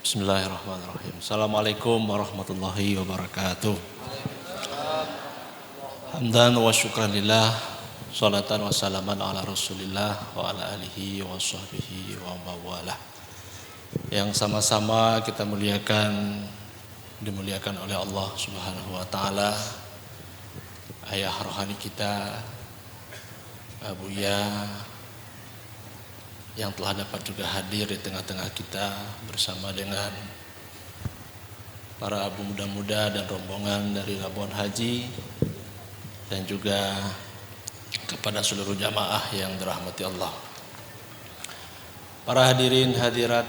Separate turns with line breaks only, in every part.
Bismillahirrahmanirrahim. Assalamualaikum warahmatullahi wabarakatuh. Hamdan wa syukran lillah, salatan wa salaman ala rasulillah wa ala alihi wa sahbihi wa mawalah. Yang sama-sama kita dimuliakan oleh Allah subhanahu wa ta'ala, ayah rohani kita Abuya, yang telah dapat juga hadir di tengah-tengah kita bersama dengan para abu muda-muda dan rombongan dari Labuan Haji, dan juga kepada seluruh jamaah yang dirahmati Allah. Para hadirin hadirat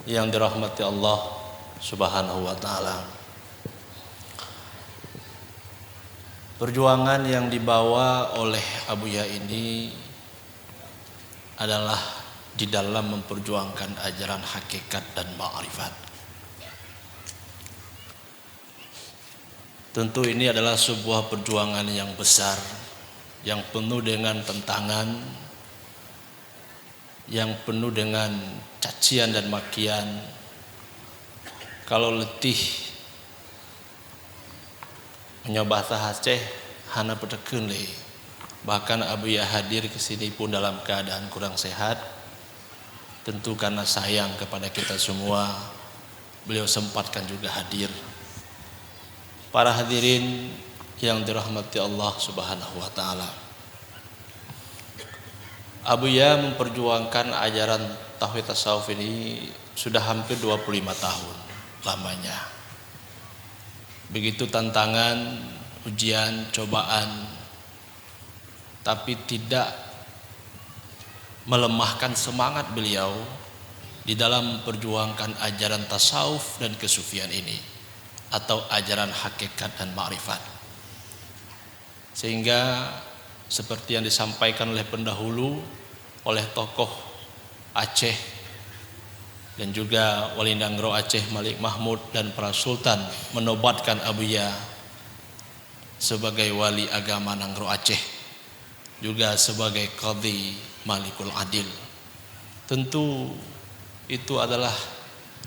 yang dirahmati Allah subhanahu wa ta'ala, perjuangan yang dibawa oleh Abuya ini adalah di dalam memperjuangkan ajaran hakikat dan ma'rifat. Tentu ini adalah sebuah perjuangan yang besar, yang penuh dengan tentangan, yang penuh dengan cacian dan makian. Kalau letih menyoba Aceh hana pedekeun le. Bahkan Abuya hadir ke sini pun dalam keadaan kurang sehat. Tentu karena sayang kepada kita semua, beliau sempatkan juga hadir. Para hadirin yang dirahmati Allah subhanahu wa ta'ala, Abuya memperjuangkan ajaran tauhid tasawuf ini sudah hampir 25 tahun lamanya. Begitu tantangan, ujian, cobaan, tapi tidak melemahkan semangat beliau di dalam memperjuangkan ajaran tasawuf dan kesufian ini, atau ajaran hakikat dan ma'rifat. Sehingga seperti yang disampaikan oleh pendahulu, oleh tokoh Aceh dan juga Wali Nanggro Aceh Malik Mahmud dan para sultan menobatkan Abuya sebagai wali agama Nanggro Aceh, juga sebagai Qadhi Malikul Adil. Tentu itu adalah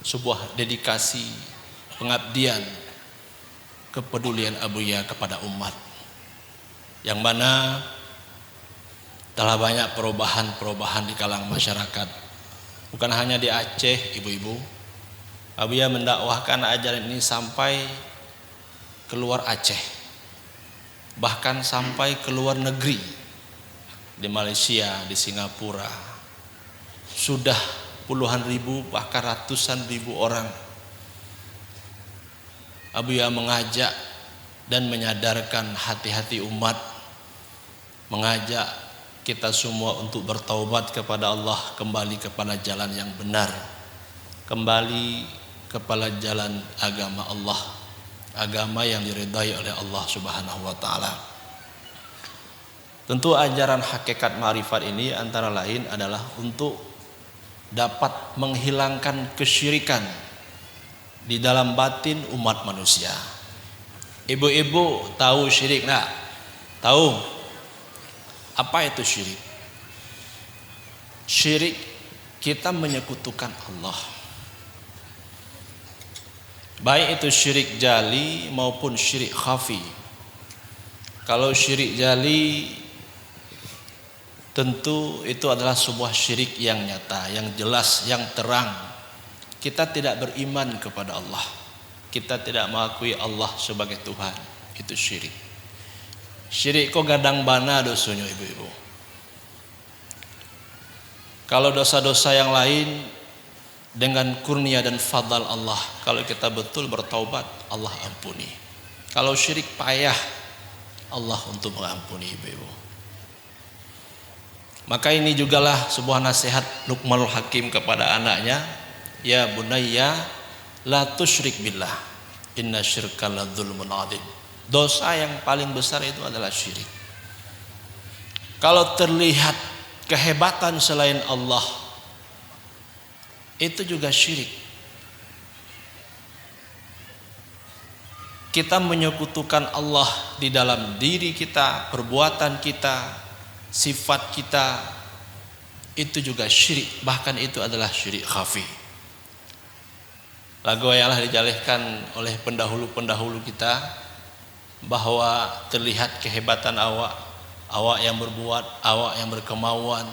sebuah dedikasi, pengabdian, kepedulian Abuya kepada umat, yang mana telah banyak perubahan-perubahan di kalangan masyarakat. Bukan hanya di Aceh, ibu-ibu. Abuya mendakwahkan ajaran ini sampai keluar Aceh, bahkan sampai ke luar negeri. Di Malaysia, di Singapura, sudah puluhan ribu bahkan ratusan ribu orang Abuya mengajak dan menyadarkan hati-hati umat, mengajak kita semua untuk bertaubat kepada Allah, kembali kepada jalan yang benar, kembali kepada jalan agama Allah, agama yang diridai oleh Allah subhanahu wa ta'ala. Tentu ajaran hakikat ma'rifat ini antara lain adalah untuk dapat menghilangkan kesyirikan di dalam batin umat manusia. Ibu-ibu tahu syirik enggak? Tahu? Apa itu syirik? Syirik kita menyekutukan Allah. Baik itu syirik jali maupun syirik khafi. Kalau syirik jali, tentu itu adalah sebuah syirik yang nyata, yang jelas, yang terang. Kita tidak beriman kepada Allah, kita tidak mengakui Allah sebagai Tuhan. Itu syirik. Syirik kok gadang bana dosanya, ibu-ibu. Kalau dosa-dosa yang lain dengan kurnia dan fadl Allah, kalau kita betul bertaubat, Allah ampuni. Kalau syirik payah Allah untuk mengampuni, ibu-ibu. Maka ini jugalah sebuah nasihat Luqmanul Hakim kepada anaknya, ya bunayya la tusyrik billah, inna syirka la dzulmun adzim. Dosa yang paling besar itu adalah syirik. Kalau terlihat kehebatan selain Allah, itu juga syirik. Kita menyekutukan Allah di dalam diri kita, perbuatan kita, sifat kita, itu juga syirik. Bahkan itu adalah syirik khafi. lagu yang telah dijalihkan oleh pendahulu-pendahulu kita, bahwa terlihat kehebatan awak yang berbuat, awak yang berkemauan.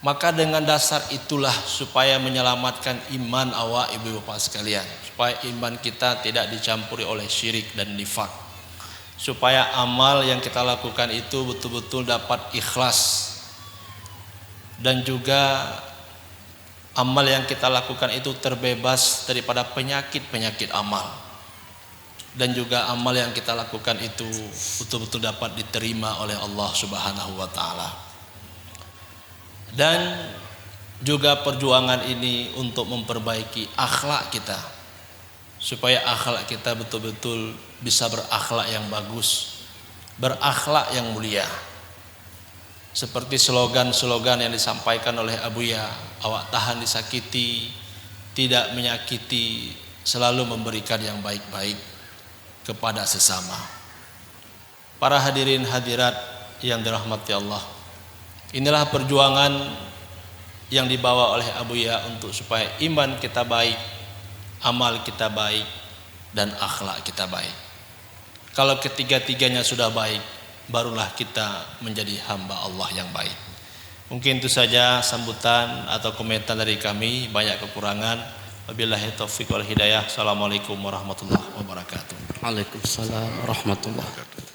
Maka dengan dasar itulah supaya menyelamatkan iman awak ibu bapak sekalian, supaya iman kita tidak dicampuri oleh syirik dan nifak, supaya amal yang kita lakukan itu betul-betul dapat ikhlas, dan juga amal yang kita lakukan itu terbebas daripada penyakit-penyakit amal, dan juga amal yang kita lakukan itu betul-betul dapat diterima oleh Allah Subhanahu wa taala. Dan juga perjuangan ini untuk memperbaiki akhlak kita, supaya akhlak kita betul-betul bisa berakhlak yang bagus, berakhlak yang mulia. Seperti slogan-slogan yang disampaikan oleh Abuya, awak tahan disakiti, tidak menyakiti, selalu memberikan yang baik-baik kepada sesama. Para hadirin hadirat yang dirahmati Allah, inilah perjuangan yang dibawa oleh Abuya untuk supaya iman kita baik, amal kita baik, dan akhlak kita baik. Kalau ketiga-tiganya sudah baik, barulah kita menjadi hamba Allah yang baik. Mungkin itu saja sambutan atau komentar dari kami, banyak kekurangan. Wabillahi taufiq wal hidayah. Assalamualaikum warahmatullahi wabarakatuh.
Waalaikumsalam warahmatullahi wabarakatuh.